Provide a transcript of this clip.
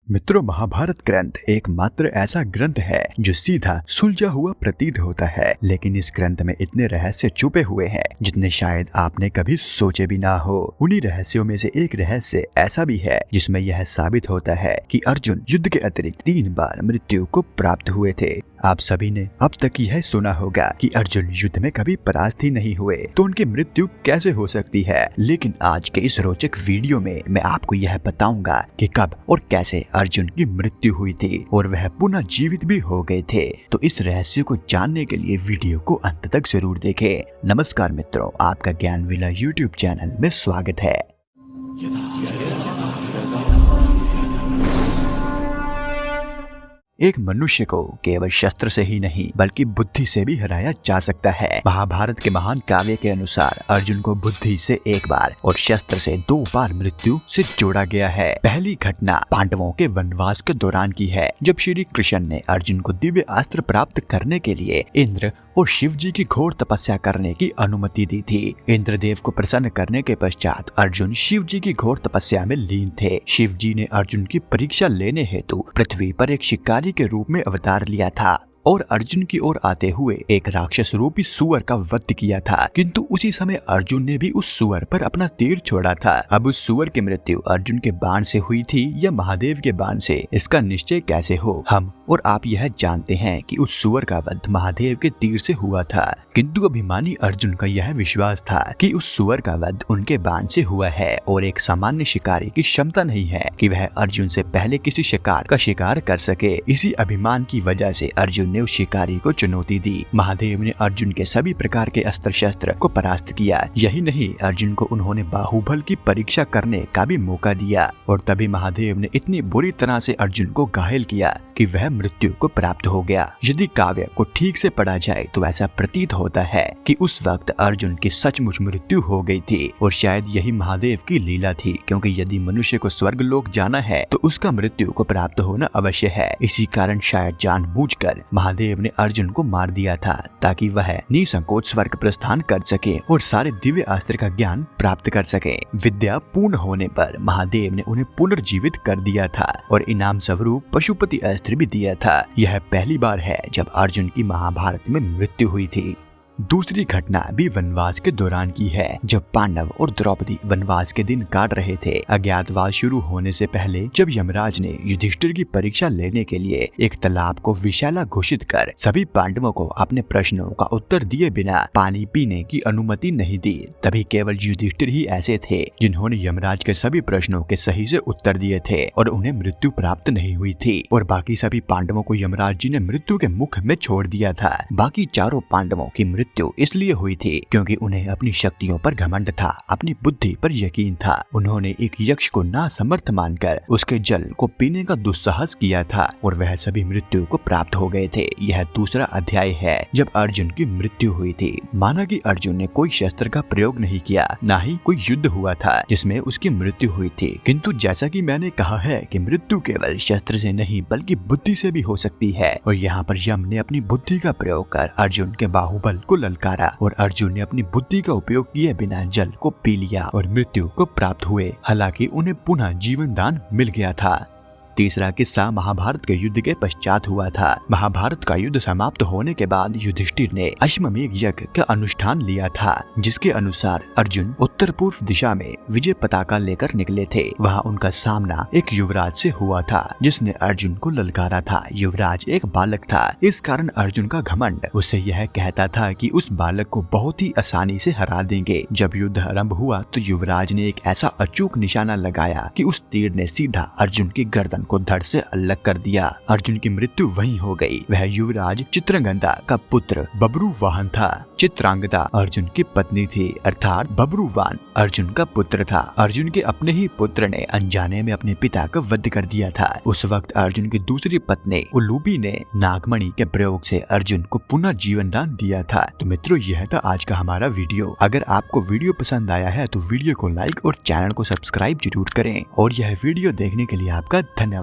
मित्रों, महाभारत ग्रंथ एकमात्र ऐसा ग्रंथ है जो सीधा सुलझा हुआ प्रतीत होता है, लेकिन इस ग्रंथ में इतने रहस्य छुपे हुए हैं जितने शायद आपने कभी सोचे भी ना हो। उन्हीं रहस्यों में से एक रहस्य ऐसा भी है जिसमें यह साबित होता है कि अर्जुन युद्ध के अतिरिक्त 3 बार मृत्यु को प्राप्त हुए थे। आप सभी ने अब तक यह सुना होगा कि अर्जुन युद्ध में कभी परास्त ही नहीं हुए, तो उनकी मृत्यु कैसे हो सकती है। लेकिन आज के इस रोचक वीडियो में मैं आपको यह बताऊंगा कि कब और कैसे अर्जुन की मृत्यु हुई थी और वह पुनः जीवित भी हो गए थे। तो इस रहस्य को जानने के लिए वीडियो को अंत तक जरूर देखें। नमस्कार मित्रों, आपका ज्ञान विला यूट्यूब चैनल में स्वागत है। एक मनुष्य को केवल शस्त्र से ही नहीं बल्कि बुद्धि से भी हराया जा सकता है। महाभारत के महान काव्य के अनुसार अर्जुन को बुद्धि से 1 बार और शस्त्र से 2 बार मृत्यु से जोड़ा गया है। पहली घटना पांडवों के वनवास के दौरान की है, जब श्री कृष्ण ने अर्जुन को दिव्य अस्त्र प्राप्त करने के लिए इंद्र और शिव जी की घोर तपस्या करने की अनुमति दी थी। इंद्रदेव को प्रसन्न करने के पश्चात अर्जुन शिव जी की घोर तपस्या में लीन थे। शिव जी ने अर्जुन की परीक्षा लेने हेतु पृथ्वी पर एक शिकारी के रूप में अवतार लिया था और अर्जुन की ओर आते हुए एक राक्षस रूपी सुअर का वध किया था, किंतु उसी समय अर्जुन ने भी उस सुअर पर अपना तीर छोड़ा था। अब उस सुअर की मृत्यु अर्जुन के बाण से हुई थी या महादेव के बाण से, इसका निश्चय कैसे हो। हम और आप यह जानते हैं कि उस सुअर का वध महादेव के तीर से हुआ था, किंतु अभिमानी अर्जुन का यह विश्वास था कि उस सुअर का वध उनके बाण से हुआ है और एक सामान्य शिकारी की क्षमता नहीं है कि वह अर्जुन से पहले किसी शिकार का शिकार कर सके। इसी अभिमान की वजह से अर्जुन ने उस शिकारी को चुनौती दी। महादेव ने अर्जुन के सभी प्रकार के अस्त्र शस्त्र को परास्त किया। यही नहीं, अर्जुन को उन्होंने बाहुबल की परीक्षा करने का भी मौका दिया और तभी महादेव ने इतनी बुरी तरह से अर्जुन को घायल किया कि वह मृत्यु को प्राप्त हो गया। यदि काव्य को ठीक से पढ़ा जाए तो ऐसा प्रतीत होता है कि उस वक्त अर्जुन की सचमुच मृत्यु हो गई थी और शायद यही महादेव की लीला थी, क्योंकि यदि मनुष्य को स्वर्ग लोक जाना है तो उसका मृत्यु को प्राप्त होना अवश्य है। इसी कारण शायद जानबूझकर महादेव ने अर्जुन को मार दिया था ताकि वह निसंकोच स्वर्ग प्रस्थान कर सके और सारे दिव्य अस्त्र का ज्ञान प्राप्त कर सके। विद्या पूर्ण होने पर महादेव ने उन्हें पुनर्जीवित कर दिया था और इनाम स्वरूप पशुपति अस्त्र भी दिया था। यह पहली बार है जब अर्जुन की महाभारत में मृत्यु हुई थी। दूसरी घटना भी वनवास के दौरान की है, जब पांडव और द्रौपदी वनवास के दिन काट रहे थे। अज्ञातवास शुरू होने से पहले जब यमराज ने युधिष्ठिर की परीक्षा लेने के लिए एक तालाब को विषैला घोषित कर सभी पांडवों को अपने प्रश्नों का उत्तर दिए बिना पानी पीने की अनुमति नहीं दी, तभी केवल युधिष्ठिर ही ऐसे थे जिन्होंने यमराज के सभी प्रश्नों के सही से उत्तर दिए थे और उन्हें मृत्यु प्राप्त नहीं हुई थी और बाकी सभी पांडवों को यमराज जी ने मृत्यु के मुख में छोड़ दिया था। बाकी चारों पांडवों की मृत्यु इसलिए हुई थी क्योंकि उन्हें अपनी शक्तियों पर घमंड था, अपनी बुद्धि पर यकीन था। उन्होंने एक यक्ष को नासमर्थ मानकर उसके जल को पीने का दुस्साहस किया था और वह सभी मृत्यु को प्राप्त हो गए थे। यह दूसरा अध्याय है जब अर्जुन की मृत्यु हुई थी। माना कि अर्जुन ने कोई शस्त्र का प्रयोग नहीं किया, ना ही कोई युद्ध हुआ था जिसमें उसकी मृत्यु हुई थी, किंतु जैसा कि मैंने कहा है कि मृत्यु केवल शस्त्र से नहीं बल्कि बुद्धि से भी हो सकती है और यहाँ पर यम ने अपनी बुद्धि का प्रयोग कर अर्जुन के बाहुबल को ललकारा और अर्जुन ने अपनी बुद्धि का उपयोग किए बिना जल को पी लिया और मृत्यु को प्राप्त हुए। हालांकि उन्हें पुनः जीवन दान मिल गया था। तीसरा किस्सा महाभारत के युद्ध के पश्चात हुआ था। महाभारत का युद्ध समाप्त होने के बाद युधिष्ठिर ने अश्वमेध यज्ञ का अनुष्ठान लिया था, जिसके अनुसार अर्जुन उत्तर पूर्व दिशा में विजय पताका लेकर निकले थे। वहां उनका सामना एक युवराज से हुआ था जिसने अर्जुन को ललकारा था। युवराज एक बालक था, इस कारण अर्जुन का घमंड उससे यह कहता था कि उस बालक को बहुत ही आसानी से हरा देंगे। जब युद्ध आरंभ हुआ तो युवराज ने एक ऐसा अचूक निशाना लगाया कि उस तीर ने सीधा अर्जुन की गर्दन को धड़ से अलग कर दिया। अर्जुन की मृत्यु वहीं हो गई। वह युवराज चित्रंगदा का पुत्र बब्रुवाहन था। चित्रांगदा अर्जुन की पत्नी थी, अर्थात बब्रुवान अर्जुन का पुत्र था। अर्जुन के अपने ही पुत्र ने अनजाने में अपने पिता का वध कर दिया था। उस वक्त अर्जुन की दूसरी पत्नी उलूबी ने नागमणि के प्रयोग से अर्जुन को पुनः जीवन दान दिया था। तो मित्रों, यह था आज का हमारा वीडियो। अगर आपको वीडियो पसंद आया है तो वीडियो को लाइक और चैनल को सब्सक्राइब जरूर करें और यह वीडियो देखने के लिए आपका धन्यवाद।